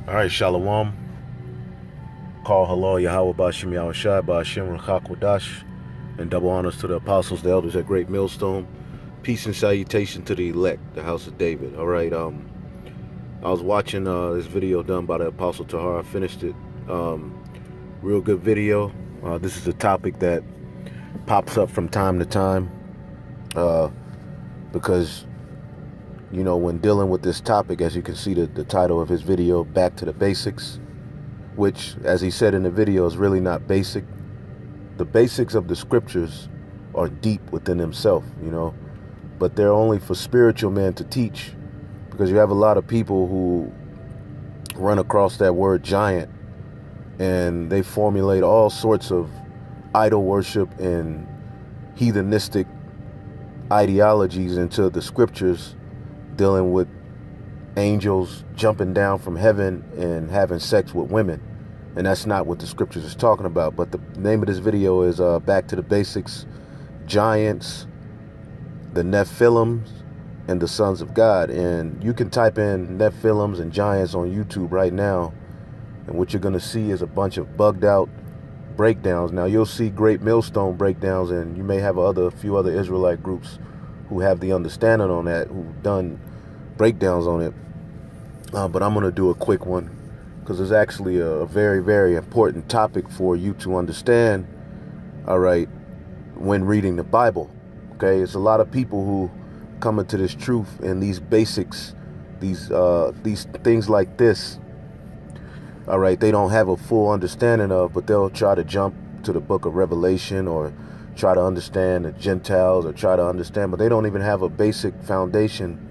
All right, Shalom. Call hello, Yahweh Bashim Yahushai, Bashim Rachakwadash, and double honors to the apostles, the elders at Great Millstone. Peace and salutation to the elect, the house of David. All right, I was watching this video done by the apostle Tahar. I finished it. Real good video. This is a topic that pops up from time to time because, you know, when dealing with this topic, as you can see the title of his video, Back to the Basics, which, as he said in the video, is really not basic. The basics of the scriptures are deep within themselves, you know, but they're only for spiritual men to teach, because you have a lot of people who run across that word giant and they formulate all sorts of idol worship and heathenistic ideologies into the scriptures, dealing with angels jumping down from heaven and having sex with women. And that's not what the scriptures is talking about. But the name of this video is Back to the Basics, Giants, the Nephillims, and the Sons of God. And you can type in Nephillims and Giants on YouTube right now, and what you're going to see is a bunch of bugged out breakdowns. Now, you'll see Great Millstone breakdowns, and you may have a few other Israelite groups who have the understanding on that, who've done breakdowns on it. But I'm going to do a quick one, because it's actually a very, very important topic for you to understand, all right, when reading the Bible. Okay, it's a lot of people who come into this truth and these basics, these things like this, all right, they don't have a full understanding of, but they'll try to jump to the book of Revelation or try to understand the Gentiles or try to understand, but they don't even have a basic foundation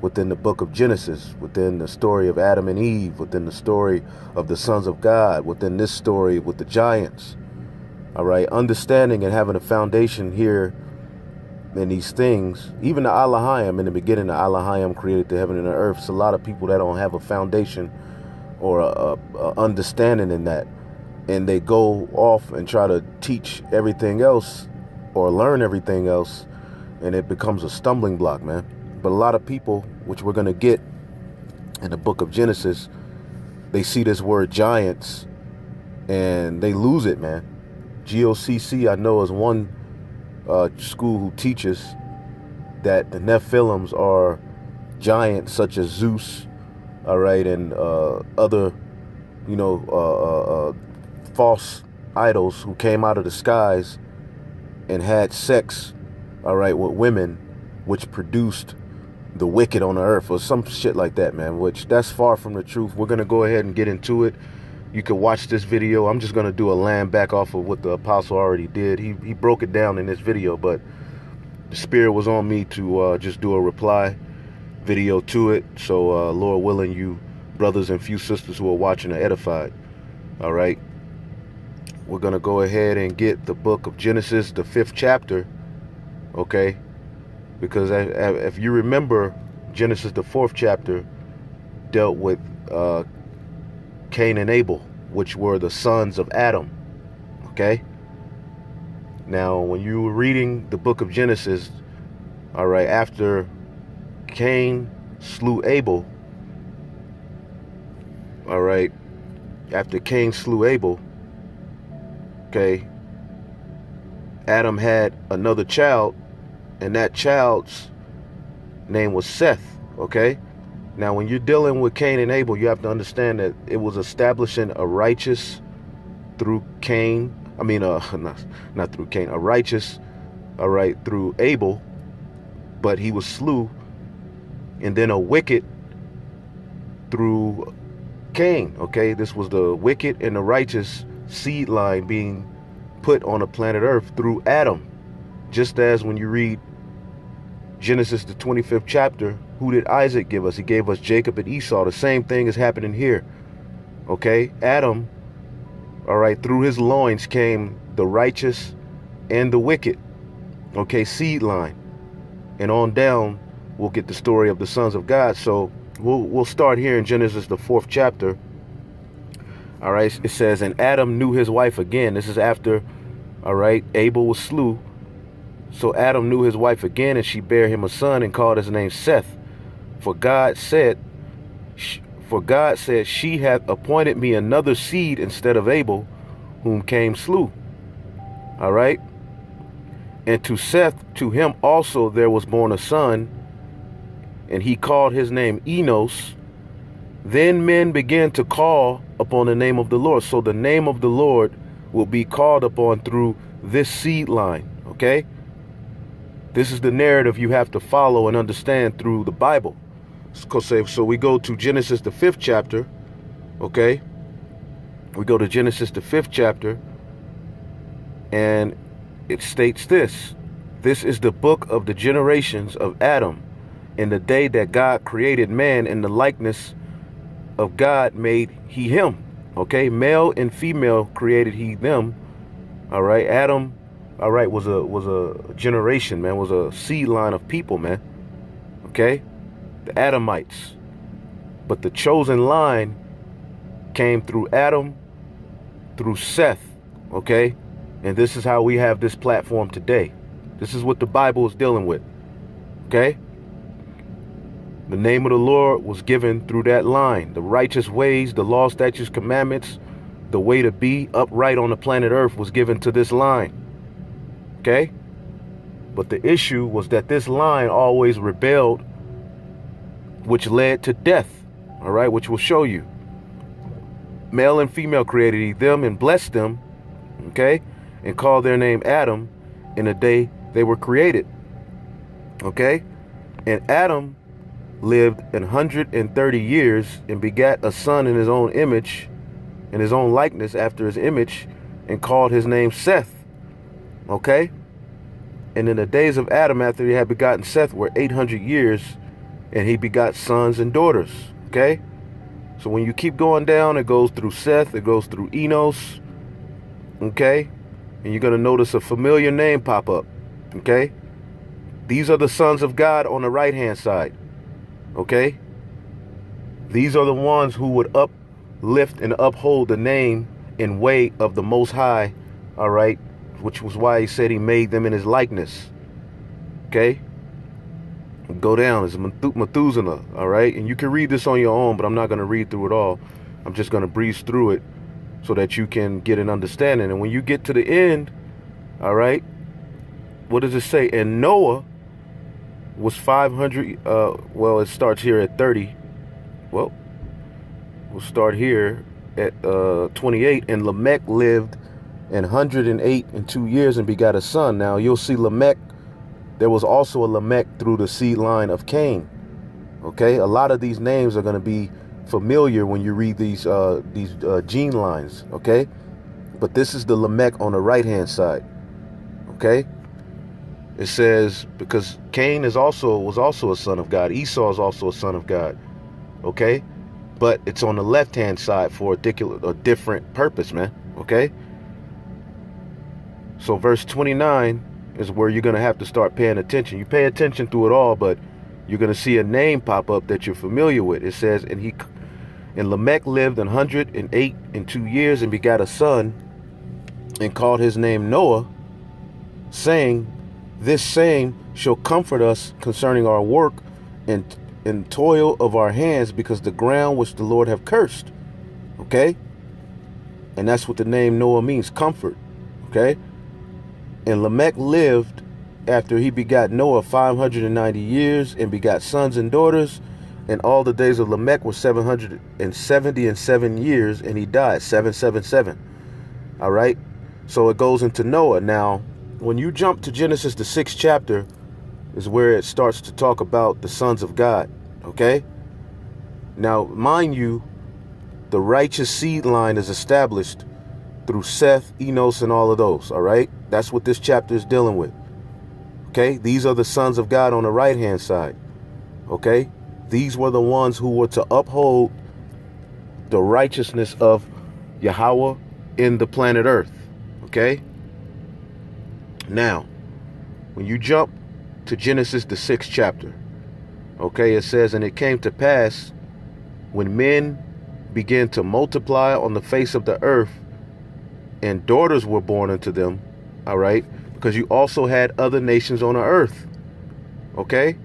within the book of Genesis, within the story of Adam and Eve, within the story of the sons of God, within this story with the giants. All right, understanding and having a foundation here in these things, even the Elohim, in the beginning, the Elohim created the heaven and the earth. It's a lot of people that don't have a foundation or a understanding in that, and they go off and try to teach everything else or learn everything else, and it becomes a stumbling block, man. But a lot of people, which we're going to get in the book of Genesis, they see this word giants and they lose it, man. GOCC, I know, is one school who teaches that the Nephilims are giants such as Zeus, all right, and other, you know, false idols who came out of the skies and had sex, all right, with women, which produced the wicked on the earth, or some shit like that, man, which that's far from the truth. We're going to go ahead and get into it. You can watch this video. I'm just going to do a land back off of what the apostle already did. He broke it down in this video, but the spirit was on me to just do a reply video to it. So Lord willing, you brothers and few sisters who are watching are edified. All right. We're going to go ahead and get the book of Genesis, the 5th chapter. Okay. Because if you remember, Genesis, the 4th chapter, dealt with Cain and Abel, which were the sons of Adam. Okay? Now, when you were reading the book of Genesis, all right, after Cain slew Abel, all right, after Cain slew Abel, okay, Adam had another child, and that child's name was Seth, okay? Now, when you're dealing with Cain and Abel, you have to understand that it was establishing a righteous through Cain. I mean, not through Cain, a righteous, all right, through Abel, but he was slew, and then a wicked through Cain, okay? This was the wicked and the righteous seed line being put on the planet Earth through Adam. Just as when you read Genesis, the 25th chapter, who did Isaac give us? He gave us Jacob and Esau. The same thing is happening here. Okay? Adam, all right, through his loins came the righteous and the wicked. Okay? Seed line. And on down, we'll get the story of the sons of God. So we'll start here in Genesis, the 4th chapter. All right? It says, and Adam knew his wife again. This is after, all right, Abel was slew. So Adam knew his wife again, and she bare him a son and called his name Seth. For God said, For God said, she hath appointed me another seed instead of Abel, whom Cain slew. All right. And to Seth, to him also there was born a son, and he called his name Enos. Then men began to call upon the name of the Lord. So the name of the Lord will be called upon through this seed line. Okay. This is the narrative you have to follow and understand through the Bible. So we go to Genesis, the 5th chapter. Okay. We go to Genesis, the 5th chapter. And it states this. This is the book of the generations of Adam. In the day that God created man, in the likeness of God made he him. Okay. Male and female created he them. All right. Adam, all right, was a generation, man, was a seed line of people, man. Okay. The Adamites. But the chosen line came through Adam, through Seth. Okay. And this is how we have this platform today. This is what the Bible is dealing with. Okay. The name of the Lord was given through that line. The righteous ways, the law, statutes, commandments, the way to be upright on the planet Earth was given to this line. Okay. But the issue was that this line always rebelled, which led to death. All right. Which will show you. Male and female created he them and blessed them. Okay. And called their name Adam in the day they were created. Okay. And Adam lived 130 years and begat a son in his own image, in his own likeness after his image, and called his name Seth. Okay. And in the days of Adam after he had begotten Seth were 800 years, and he begot sons and daughters. Okay. So when you keep going down, it goes through Seth, it goes through Enos. Okay. And you're going to notice a familiar name pop up. Okay. These are the sons of God on the right hand side. Okay. These are the ones who would uplift and uphold the name and way of the Most High. All right. Which was why he said he made them in his likeness. Okay. Go down. It's Methuselah. All right. And you can read this on your own, but I'm not going to read through it all. I'm just going to breeze through it so that you can get an understanding. And when you get to the end, all right, what does it say? And Noah was 500. Well, it starts here at 30. Well, we'll start here at 28. And Lamech lived 108 and 2 years and begot a son. Now you'll see Lamech. There was also a Lamech through the seed line of Cain. Okay, a lot of these names are going to be familiar when you read these gene lines. Okay, but this is the Lamech on the right hand side. Okay. It says, because Cain was also a son of God. Esau is also a son of God. Okay. But it's on the left hand side for a different purpose, man. Okay. So verse 29 is where you're going to have to start paying attention. You pay attention through it all, but you're going to see a name pop up that you're familiar with. It says, and Lamech lived 108 and 2 years and begat a son and called his name Noah, saying, this same shall comfort us concerning our work and toil of our hands, because the ground which the Lord have cursed. Okay. And that's what the name Noah means, comfort. Okay. And Lamech lived after he begot Noah 590 years and begot sons and daughters. And all the days of Lamech were 777 years, and he died. 777. All right. So it goes into Noah. Now, when you jump to Genesis, the 6th chapter, is where it starts to talk about the sons of God. Okay. Now, mind you, the righteous seed line is established through Seth, Enos, and all of those. All right. That's what this chapter is dealing with. Okay. These are the sons of God on the right hand side. Okay. These were the ones who were to uphold the righteousness of Yahweh in the planet Earth. Okay. Now, when you jump to Genesis, the 6th chapter, okay, it says, and it came to pass when men began to multiply on the face of the earth, and daughters were born unto them. All right. Because you also had other nations on the earth. Okay.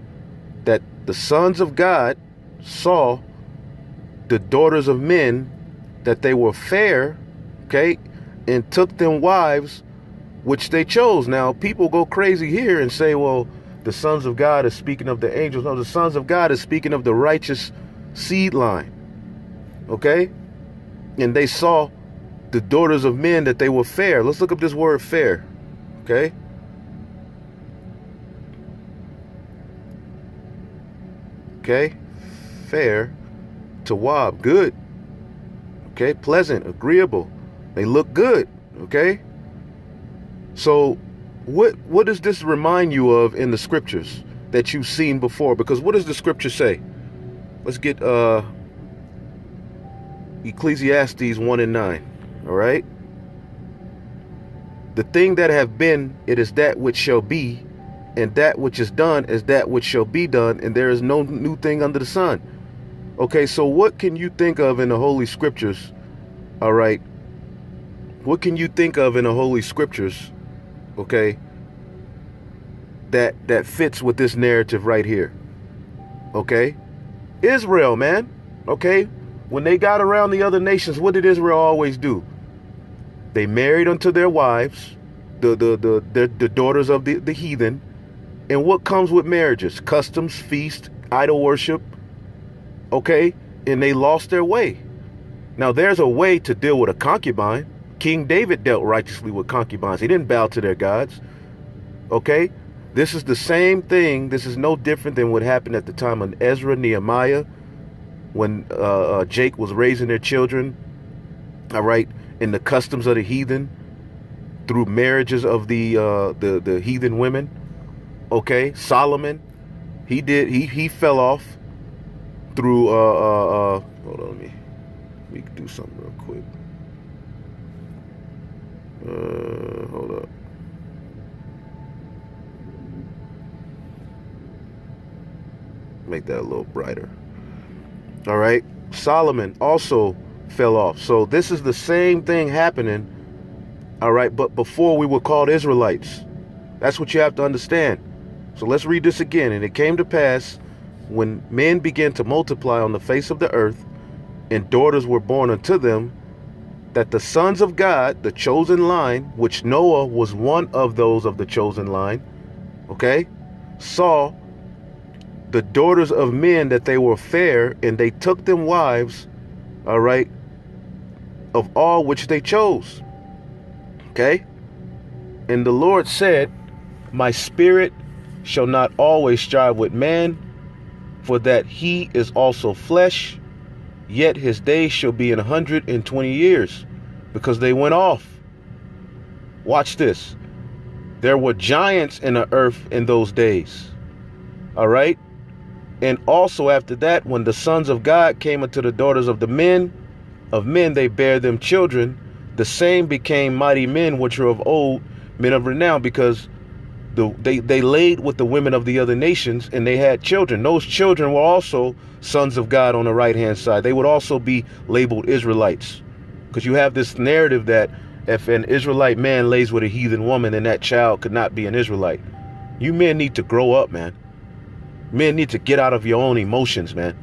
That the sons of God saw the daughters of men, that they were fair, okay, and took them wives which they chose. Now, people go crazy here and say, well, the sons of God is speaking of the angels. No, the sons of God is speaking of the righteous seed line, okay? And they saw the daughters of men, that they were fair. Let's look up this word fair, okay? Okay, fair, tawab, good, okay, pleasant, agreeable. They look good, okay? So what does this remind you of in the scriptures that you've seen before? Because what does the scripture say? Let's get Ecclesiastes 1:9. All right. The thing that have been, it is that which shall be, and that which is done is that which shall be done, and there is no new thing under the sun. Okay, so what can you think of in the Holy Scriptures? All right. What can you think of in the Holy Scriptures, okay, that fits with this narrative right here? Okay? Israel, man. Okay? When they got around the other nations, what did Israel always do? They married unto their wives, the daughters of the heathen. And what comes with marriages? Customs, feast, idol worship. Okay? And they lost their way. Now, there's a way to deal with a concubine. King David dealt righteously with concubines. He didn't bow to their gods. Okay? This is the same thing. This is no different than what happened at the time of Ezra, Nehemiah, when Jake was raising their children, all right, in the customs of the heathen, through marriages of the heathen women. Okay? Solomon, he fell off through hold on, we can do something real quick. Hold up. Make that a little brighter. All right. Solomon also fell off. So this is the same thing happening. All right. But before we were called Israelites. That's what you have to understand. So let's read this again. And it came to pass, when men began to multiply on the face of the earth, and daughters were born unto them, that the sons of God, the chosen line, which Noah was one of those of the chosen line, okay, saw the daughters of men, that they were fair, and they took them wives, all right, of all which they chose. Okay? And the Lord said, my spirit shall not always strive with man, for that he is also flesh, yet his days shall be 120 years, because they went off. Watch this. There were giants in the earth in those days. All right? And also after that, when the sons of God came unto the daughters of the men, they bare them children. The same became mighty men, which are of old, men of renown, because they laid with the women of the other nations, and they had children. Those children were also sons of God on the right-hand side. They would also be labeled Israelites, because you have this narrative that if an Israelite man lays with a heathen woman, then that child could not be an Israelite. You men need to grow up, man. Men need to get out of your own emotions, man.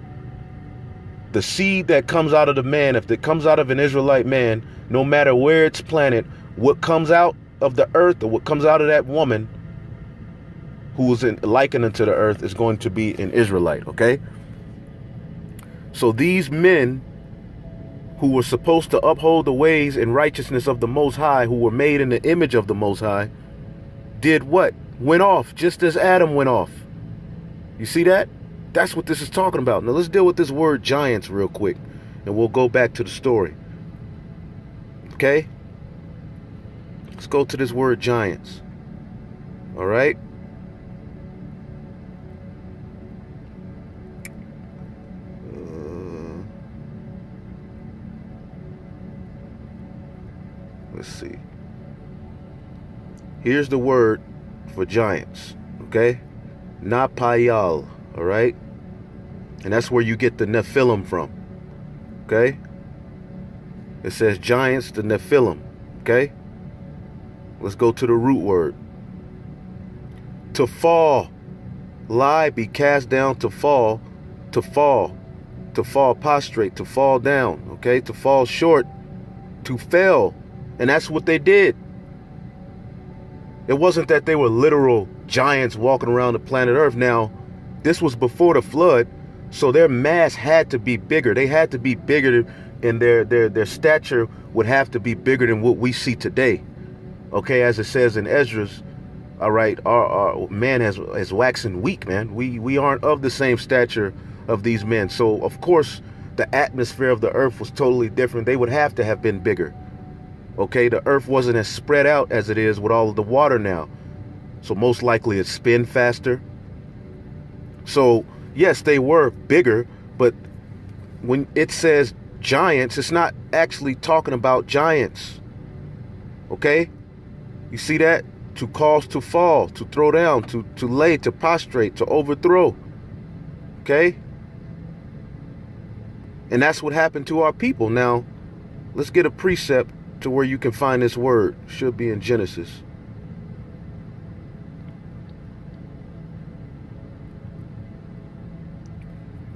The seed that comes out of the man, if it comes out of an Israelite man, no matter where it's planted, what comes out of the earth, or what comes out of that woman who was likened unto the earth, is going to be an Israelite, okay? So these men who were supposed to uphold the ways and righteousness of the Most High, who were made in the image of the Most High, did what? Went off, just as Adam went off. You see that? That's what this is talking about. Now let's deal with this word giants real quick, and we'll go back to the story. Okay? Let's go to this word giants. All right? Let's see. Here's the word for giants. Okay? Napayal. All right? And that's where you get the Nephillim from. Okay? It says giants, the Nephillim. Okay? Let's go to the root word. To fall. Lie, be cast down, to fall. To fall. to fall prostrate, to fall down, okay, to fall short, to fail. And that's what they did. It wasn't that they were literal giants walking around the planet Earth. Now, this was before the flood, so their mass had to be bigger. They had to be bigger, and their stature would have to be bigger than what we see today. Okay, as it says in Esdras, all right, our man has waxen weak, man. We aren't of the same stature of these men. So, of course, the atmosphere of the earth was totally different. They would have to have been bigger. Okay, the earth wasn't as spread out as it is with all of the water now. So most likely it spin faster. So, yes, they were bigger, but when it says giants, it's not actually talking about giants. Okay? You see that? To cause to fall, to throw down, to lay, to prostrate, to overthrow. Okay? And that's what happened to our people. Now, let's get a precept to where you can find this word. Should be in Genesis.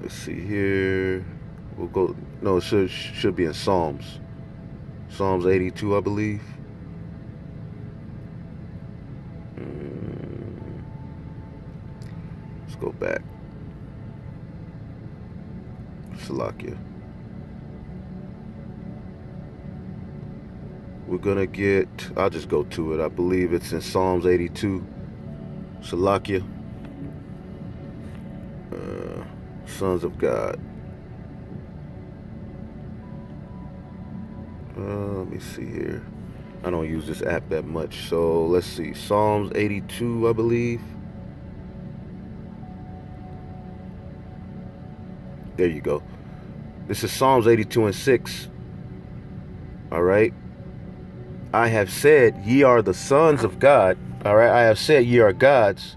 Let's see here. We'll go. No, it should be in Psalms. Psalms 82, I believe. Let's go back. Salakia. We're gonna get, I'll just go to it. I believe it's in Psalms 82. Salakia. Sons of God. Let me see here. I don't use this app that much, so let's see. Psalms 82, I believe. There you go. This is Psalms 82 and 6. All right. I have said, ye are the sons of God. All right. I have said, ye are gods,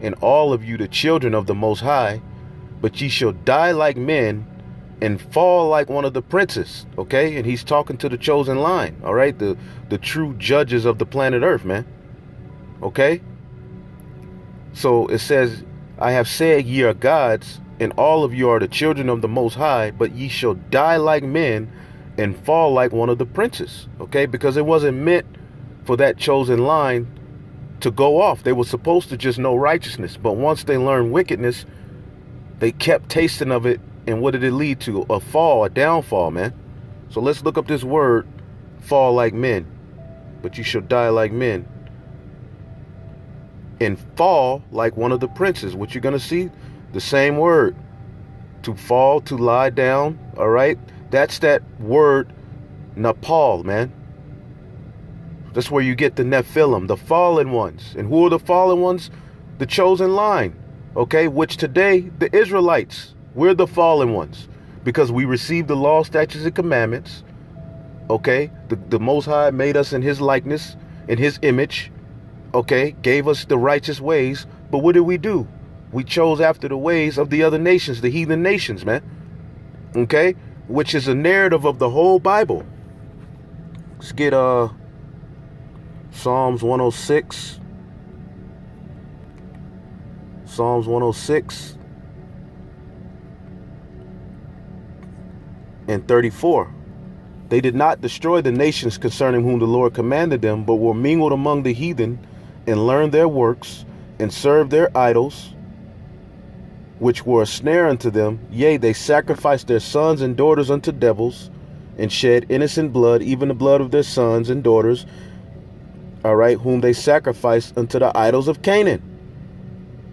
and all of you the children of the Most High. But ye shall die like men and fall like one of the princes. Okay. And he's talking to the chosen line. All right. The true judges of the planet Earth, man. Okay. So it says, I have said, ye are gods, and all of you are the children of the Most High, but ye shall die like men and fall like one of the princes. Okay, because it wasn't meant for that chosen line to go off. They were supposed to just know righteousness, but once they learned wickedness, they kept tasting of it. And what did it lead to? A fall, a downfall, man. So let's look up this word, fall like men, but you shall die like men and fall like one of the princes. What you're going to see? The same word, to fall, to lie down. All right. That's that word, Nepal, man. That's where you get the Nephillim, the fallen ones. And who are the fallen ones? The chosen line. Okay. Which today, the Israelites, we're the fallen ones because we received the law, statutes, and commandments. Okay. The Most High made us in his likeness, in his image. Okay. Gave us the righteous ways. But what did we do? We chose after the ways of the other nations, the heathen nations, man. Okay? Which is a narrative of the whole Bible. Let's get Psalms 106. Psalms 106 and 34. They did not destroy the nations concerning whom the Lord commanded them, but were mingled among the heathen and learned their works and served their idols, which were a snare unto them. Yea, they sacrificed their sons and daughters unto devils, and shed innocent blood, even the blood of their sons and daughters, all right, whom they sacrificed unto the idols of Canaan.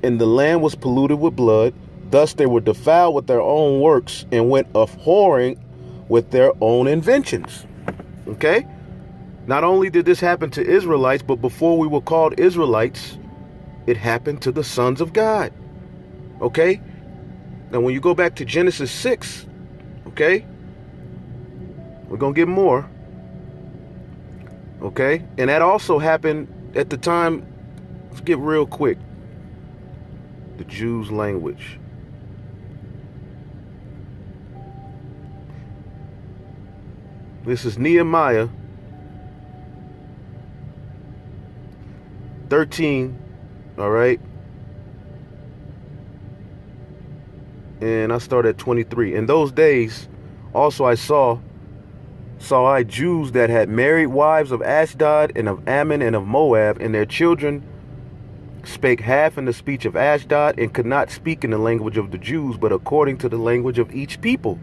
And the land was polluted with blood. Thus they were defiled with their own works, and went a whoring with their own inventions. Okay? Not only did this happen to Israelites, but before we were called Israelites, it happened to the sons of God. Okay? Now, when you go back to Genesis 6, okay, we're going to get more. Okay? And that also happened at the time. Let's get real quick. The Jews' language. This is Nehemiah 13, all right? And I start at 23. In those days, also I saw I Jews that had married wives of Ashdod and of Ammon and of Moab, and their children spake half in the speech of Ashdod, and could not speak in the language of the Jews, but according to the language of each people.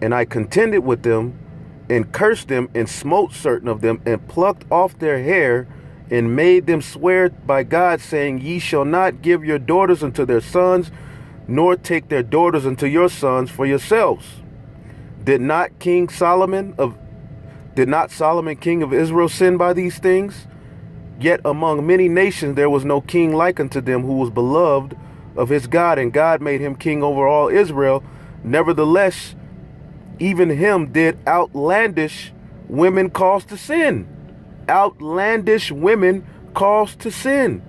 And I contended with them, and cursed them, and smote certain of them, and plucked off their hair, and made them swear by God, saying, Ye shall not give your daughters unto their sons, nor take their daughters unto your sons for yourselves. Did not Solomon king of Israel sin by these things? Yet among many nations there was no king like unto them, who was beloved of his God, and God made him king over all Israel. Nevertheless, even him did outlandish women cause to sin. Outlandish women cause to sin.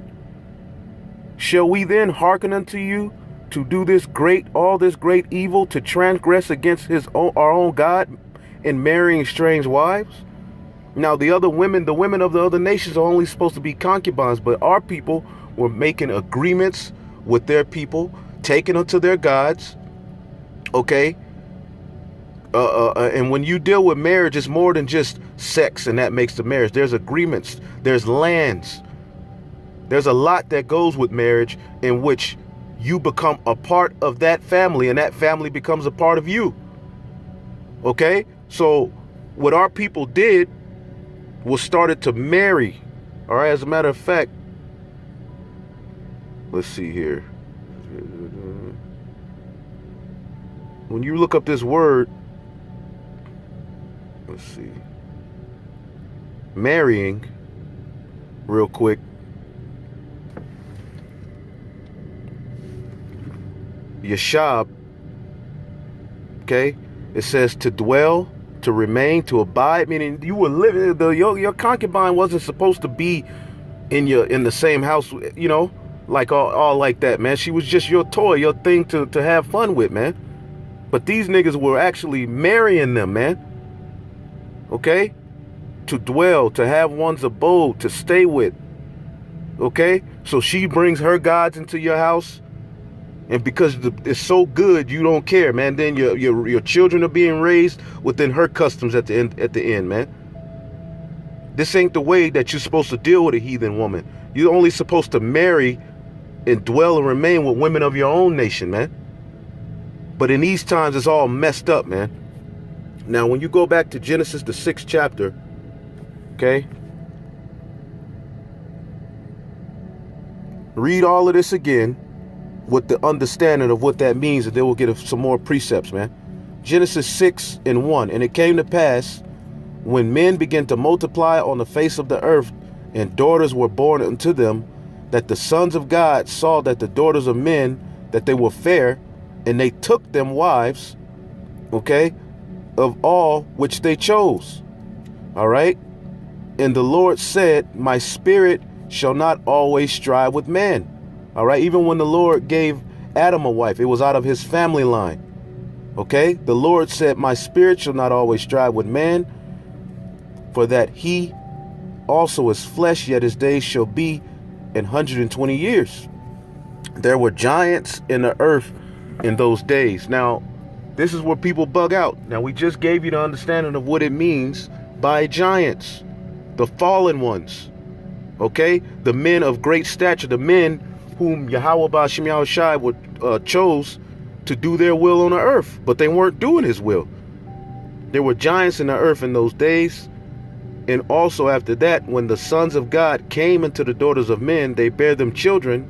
Shall we then hearken unto you to do all this great evil, to transgress against our own God in marrying strange wives? Now the women of the other nations are only supposed to be concubines, but our people were making agreements with their people, taking them to their gods. Okay. And when you deal with marriage, it's more than just sex, and that makes the marriage. There's agreements, there's lands, there's a lot that goes with marriage, in which you become a part of that family, and that family becomes a part of you. Okay? So what our people did was started to marry. All right? As a matter of fact, let's see here. When you look up this word, let's see, marrying, real quick. Yashab, okay, it says to dwell, to remain, to abide, meaning you were living, your concubine wasn't supposed to be in the same house, like all like that, man. She was just your toy, your thing to have fun with, man. But these niggas were actually marrying them, man. Okay? To dwell, to have one's abode, to stay with. Okay? So she brings her gods into your house, and because it's so good, you don't care, man. Then your children are being raised within her customs at the end, man. This ain't the way that you're supposed to deal with a heathen woman. You're only supposed to marry and dwell and remain with women of your own nation, man. But in these times, it's all messed up, man. Now, when you go back to Genesis, the 6th chapter, okay, read all of this again with the understanding of what that means, and then we'll get some more precepts, man. Genesis 6:1, and it came to pass, when men began to multiply on the face of the earth, and daughters were born unto them, that the sons of God saw that the daughters of men, that they were fair, and they took them wives, okay, of all which they chose. All right. And the Lord said, my spirit shall not always strive with man. All right. Even when the Lord gave Adam a wife, it was out of his family line. Okay. The Lord said, my spirit shall not always strive with man, for that he also is flesh, yet his days shall be 120 years. There were giants in the earth in those days. Now, this is where people bug out. Now, we just gave you the understanding of what it means by giants, the fallen ones, okay? The men of great stature, the men whom Yahweh Ba'ashem Yahushai chose to do their will on the earth, but they weren't doing his will. There were giants in the earth in those days. And also after that, when the sons of God came into the daughters of men, they bare them children.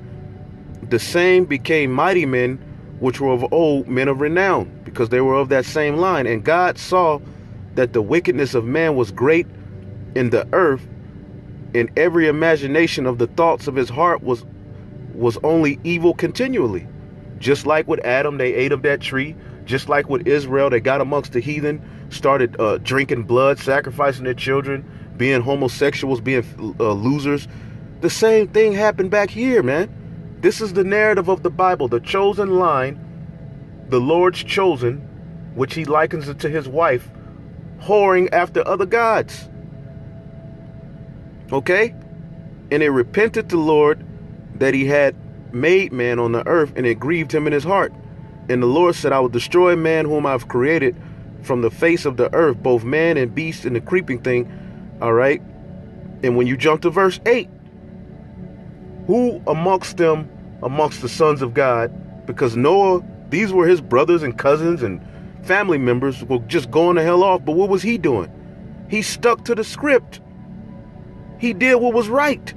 The same became mighty men, which were of old, men of renown, because they were of that same line. And God saw that the wickedness of man was great in the earth, and every imagination of the thoughts of his heart was only evil continually. Just like with Adam, they ate of that tree. Just like with Israel, they got amongst the heathen, started drinking blood, sacrificing their children, being homosexuals, being losers. The same thing happened back here, man. This is the narrative of the Bible, the chosen line, the Lord's chosen, which he likens it to his wife, whoring after other gods. Okay? And it repented the Lord that he had made man on the earth, and it grieved him in his heart. And the Lord said, I will destroy man whom I've created from the face of the earth, both man and beast and the creeping thing. All right. And when you jump to verse 8, who amongst them, amongst the sons of God, because Noah, these were his brothers and cousins and family members, were just going the hell off. But what was he doing? He stuck to the script. He did what was right.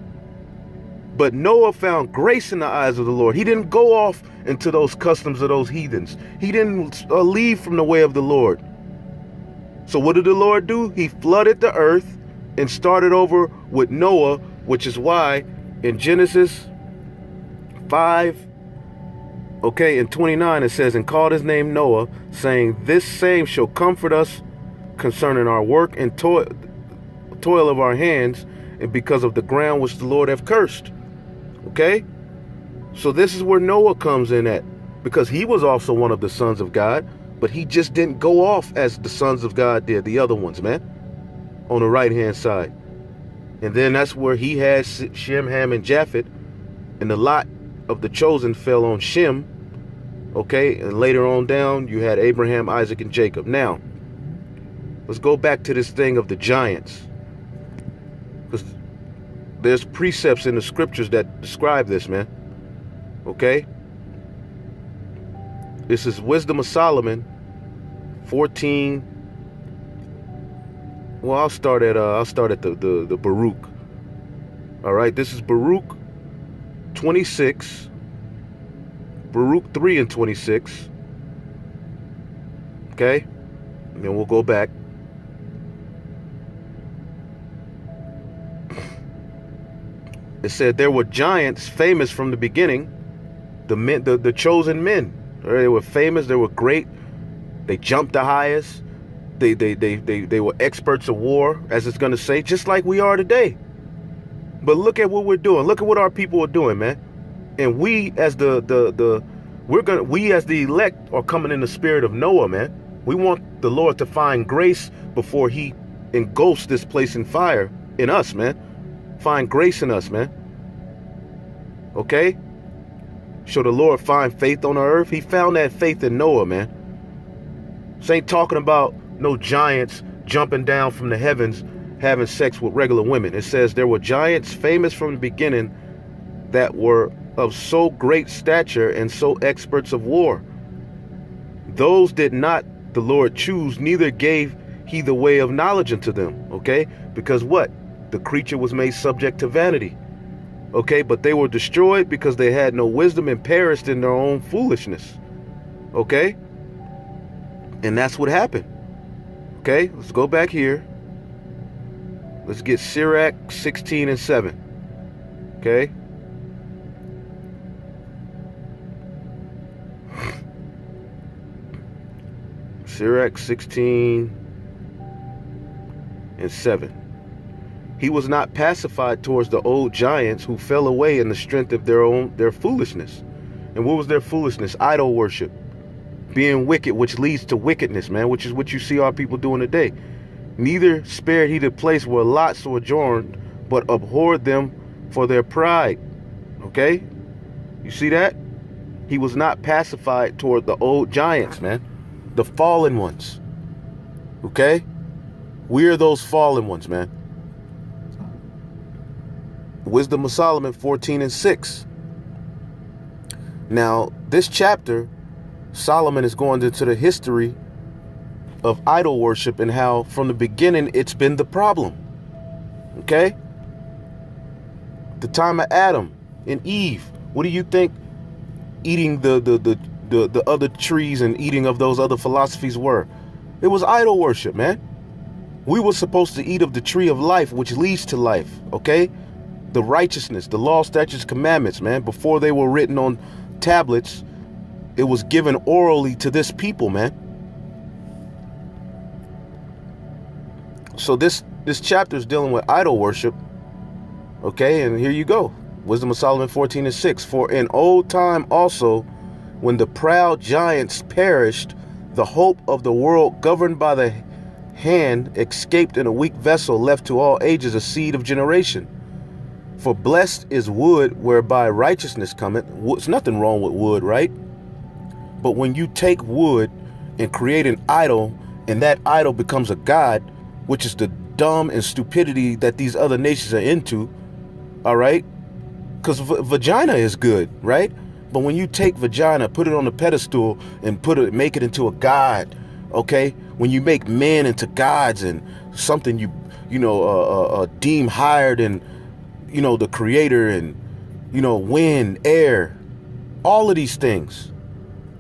But Noah found grace in the eyes of the Lord. He didn't go off into those customs of those heathens. He didn't leave from the way of the Lord. So what did the Lord do? He flooded the earth and started over with Noah, which is why in Genesis 5, okay, in 29, it says, and called his name Noah, saying, this same shall comfort us concerning our work and toil of our hands, and because of the ground which the Lord hath cursed. Okay? So this is where Noah comes in at, because he was also one of the sons of God, but he just didn't go off as the sons of God did, the other ones, man, on the right-hand side. And then that's where he had Shem, Ham, and Japheth, and the lot of the chosen fell on Shem. Okay, and later on down, you had Abraham, Isaac, and Jacob. Now, let's go back to this thing of the giants, because there's precepts in the scriptures that describe this, man. Okay? This is Wisdom of Solomon 14. Well, I'll start at the Baruch. All right, this is Baruch 26. Baruch 3 and 26. Okay? And then we'll go back. It said there were giants famous from the beginning, the chosen men. They were famous, they were great, they jumped the highest, they were experts of war, as it's gonna say, just like we are today. But look at what we're doing. Look at what our people are doing, man. And we as we as the elect are coming in the spirit of Noah, man. We want the Lord to find grace before he engulfs this place in fire in us, man. Find grace in us, man. Okay? Shall the Lord find faith on the earth? He found that faith in Noah, man. This ain't talking about no giants jumping down from the heavens having sex with regular women. It says there were giants famous from the beginning that were of so great stature and so experts of war. Those did not the Lord choose, neither gave he the way of knowledge unto them. Okay? Because what? The creature was made subject to vanity. Okay, but they were destroyed because they had no wisdom and perished in their own foolishness. Okay? And that's what happened. Okay, let's go back here. Let's get Sirach 16 and 7. Okay? Sirach 16 and 7. He was not pacified towards the old giants who fell away in the strength of their foolishness. And what was their foolishness? Idol worship. Being wicked, which leads to wickedness, man, which is what you see our people doing today. Neither spared he the place where Lot sojourned, but abhorred them for their pride. Okay? You see that? He was not pacified toward the old giants, man. The fallen ones. Okay? We are those fallen ones, man. Wisdom of Solomon 14 and 6. Now, this chapter, Solomon is going into the history of idol worship and how from the beginning it's been the problem. Okay? The time of Adam and Eve. What do you think eating the other trees and eating of those other philosophies were? It was idol worship, man. We were supposed to eat of the tree of life, which leads to life. Okay? The righteousness, the law, statutes, commandments, man. Before they were written on tablets, it was given orally to this people, man. So this chapter is dealing with idol worship. Okay, and here you go. Wisdom of Solomon 14 and 6. For in old time also, when the proud giants perished, the hope of the world governed by the hand escaped in a weak vessel, left to all ages a seed of generation. For blessed is wood whereby righteousness cometh. There's nothing wrong with wood, right? But when you take wood and create an idol, and that idol becomes a god, which is the dumb and stupidity that these other nations are into, all right? Because vagina is good, right? But when you take vagina, put it on a pedestal, and make it into a god, okay? When you make men into gods and something you deem higher than, the creator, and, wind, air, all of these things.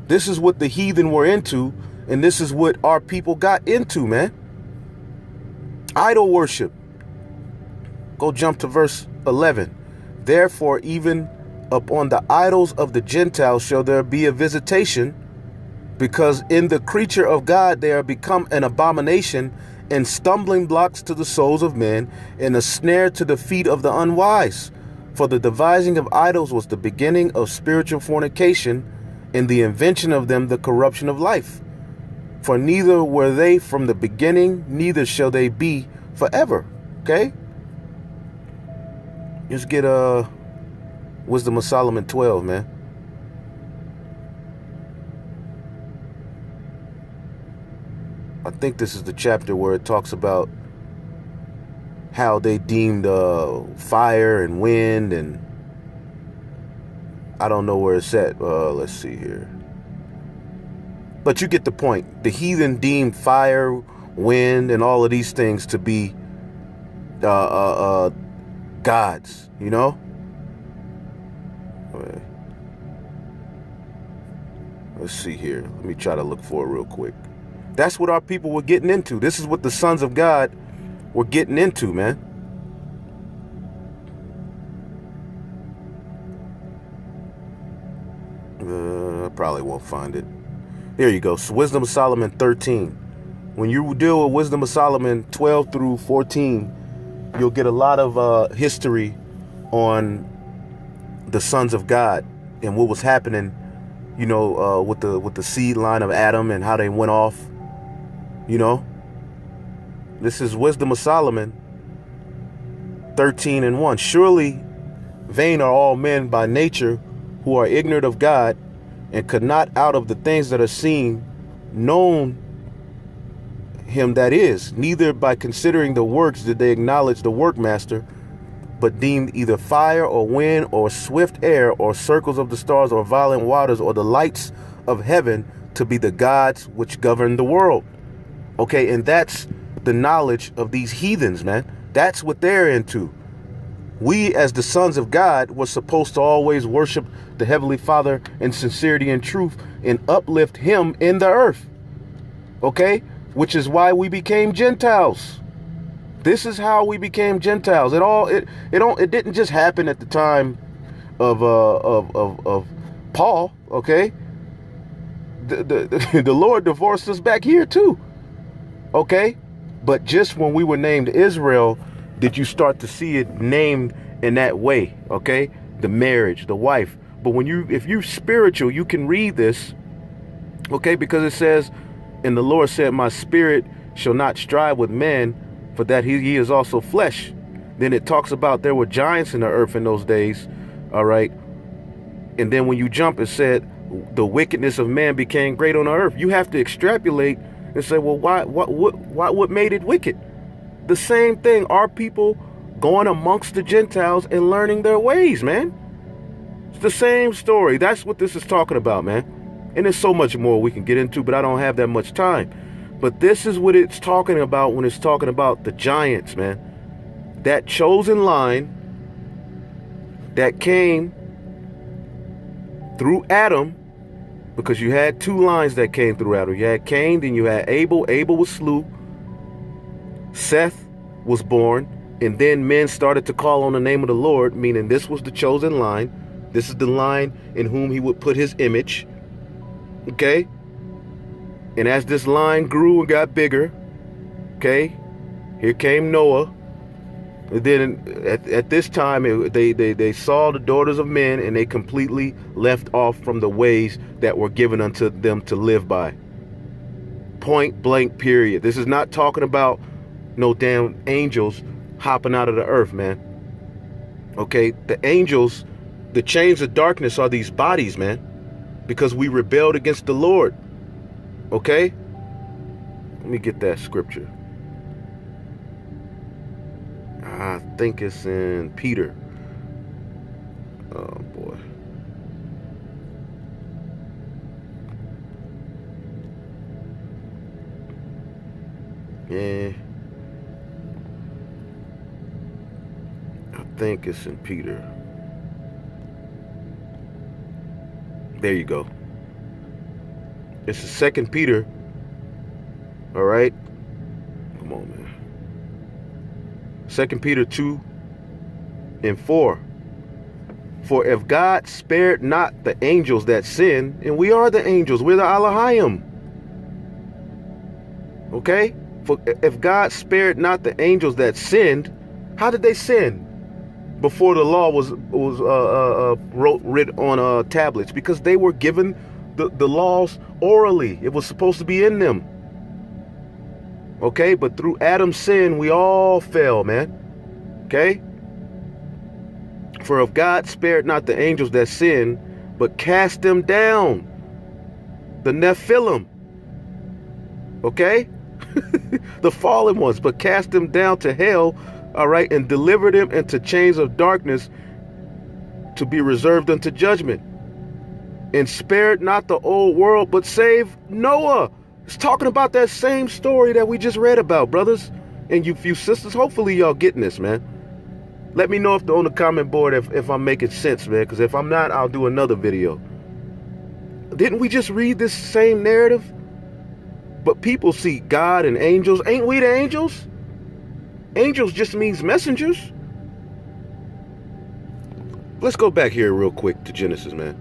This is what the heathen were into, and this is what our people got into, man. Idol worship. Go jump to verse 11. Therefore, even upon the idols of the Gentiles shall there be a visitation, because in the creature of God they are become an abomination and stumbling blocks to the souls of men, and a snare to the feet of the unwise. For the devising of idols was the beginning of spiritual fornication, and the invention of them the corruption of life. For neither were they from the beginning, neither shall they be forever. Okay? Just get Wisdom of Solomon 12, man. I think this is the chapter where it talks about how they deemed fire and wind, and I don't know where it's at. Let's see here. But you get the point. The heathen deemed fire, wind, and all of these things to be gods, Let's see here. Let me try to look for it real quick. That's what our people were getting into. This is what the sons of God were getting into, man. I probably won't find it. There you go. So Wisdom of Solomon 13. When you deal with Wisdom of Solomon 12 through 14, you'll get a lot of history on the sons of God and what was happening, with the seed line of Adam and how they went off. This is Wisdom of Solomon 13:1. Surely vain are all men by nature, who are ignorant of God, and could not out of the things that are seen known him that is. Neither by considering the works did they acknowledge the workmaster, but deemed either fire or wind or swift air or circles of the stars or violent waters or the lights of heaven to be the gods which govern the world. Okay, and that's the knowledge of these heathens, man. That's what they're into. We, as the sons of God, were supposed to always worship the Heavenly Father in sincerity and truth and uplift him in the earth. Okay? Which is why we became Gentiles. This is how we became Gentiles. It didn't just happen at the time of Paul, okay? The Lord divorced us back here too. Okay? But just when we were named Israel, did you start to see it named in that way, okay? The marriage, the wife. But if you're spiritual, you can read this, okay? Because it says, and the Lord said, my spirit shall not strive with men, for that he is also flesh. Then it talks about there were giants in the earth in those days, all right? And then when you jump, it said, the wickedness of man became great on the earth. You have to extrapolate and say, well, what made it wicked? The same thing, our people going amongst the Gentiles and learning their ways, man. It's the same story. That's what this is talking about, man. And there's so much more we can get into, but I don't have that much time. But this is what it's talking about when it's talking about the giants, man. That chosen line that came through Adam, because you had two lines that came through Adam. You had Cain, then you had Abel. Abel was slew. Seth was born, and then men started to call on the name of the Lord, meaning this was the chosen line. This is the line in whom he would put his image. Okay? And as this line grew and got bigger, okay, here came Noah. And then at this time, they saw the daughters of men, and they completely left off from the ways that were given unto them to live by. Point blank, period. This is not talking about no damn angels hopping out of the earth, man. Okay, the angels, the chains of darkness are these bodies, man. because we rebelled against the Lord. Okay? Let me get that scripture. I think it's in Peter. Oh boy. Yeah. I think it's in Peter. There you go. It's the 2nd Peter. All right. Come on, man. 2 Peter 2:4. For if God spared not the angels that sinned, and we are the angels, we're the Elohim. Okay? For if God spared not the angels that sinned, how did they sin before the law was written on tablets? Because they were given the laws orally. It was supposed to be in them. Okay? But through Adam's sin, we all fell, man. Okay? For if God spared not the angels that sinned, but cast them down, the Nephillim, okay? The fallen ones, but cast them down to hell, all right, and delivered them into chains of darkness to be reserved unto judgment. And spared not the old world, but saved Noah. It's talking about that same story that we just read about, brothers and you few sisters. Hopefully y'all getting this, man. Let me know on the comment board if I'm making sense, man, because if I'm not, I'll do another video. Didn't we just read this same narrative? But people see God and angels. Ain't we the angels? Angels just means messengers. Let's go back here real quick to Genesis, man.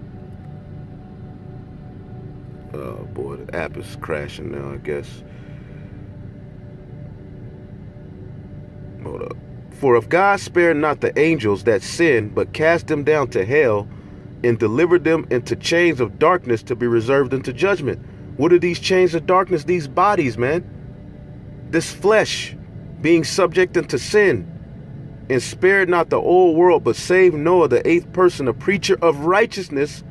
Oh boy, the app is crashing now, I guess. Hold up. For if God spared not the angels that sinned, but cast them down to hell, and delivered them into chains of darkness to be reserved unto judgment. What are these chains of darkness? These bodies, man. This flesh being subject unto sin. And spared not the old world, but saved Noah, the 8th person, a preacher of righteousness,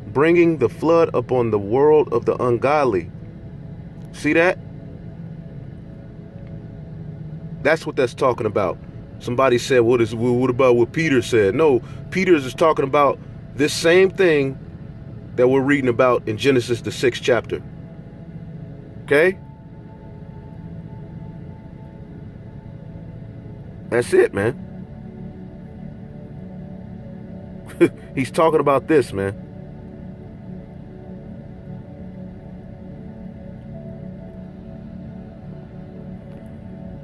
bringing the flood upon the world of the ungodly. See that? That's what that's talking about. Somebody said, what about what Peter said? No, Peter is talking about this same thing that we're reading about in Genesis, the 6th chapter. Okay? That's it, man. He's talking about this, man.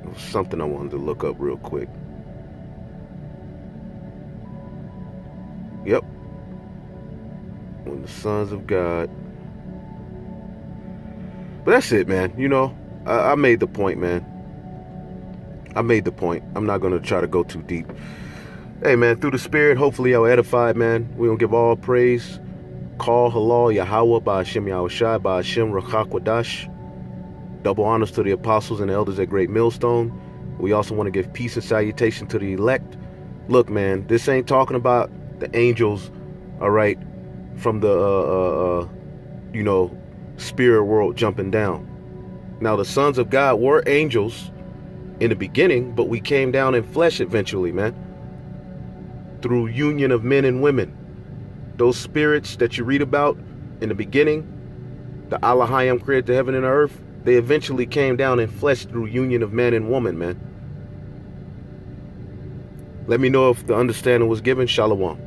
It was something I wanted to look up real quick. Yep. When the sons of God. But that's it, man. You know, I made the point, man. I made the point. I'm not going to try to go too deep. Hey, man, through the Spirit, hopefully I'll edify, man. We're going to give all praise. Call halal Yahweh, Ba'ashem Yahushai, Ba'ashem Rachakwadash. Double honors to the apostles and the elders at Great Millstone. We also want to give peace and salutation to the elect. Look, man, this ain't talking about the angels, all right, from the, spirit world jumping down. Now, the sons of God were angels in the beginning, but we came down in flesh eventually, man, through union of men and women. Those spirits that you read about in the beginning, the Elohim created the heaven and the earth, they eventually came down in flesh through union of man and woman, man. Let me know if the understanding was given. Shalom.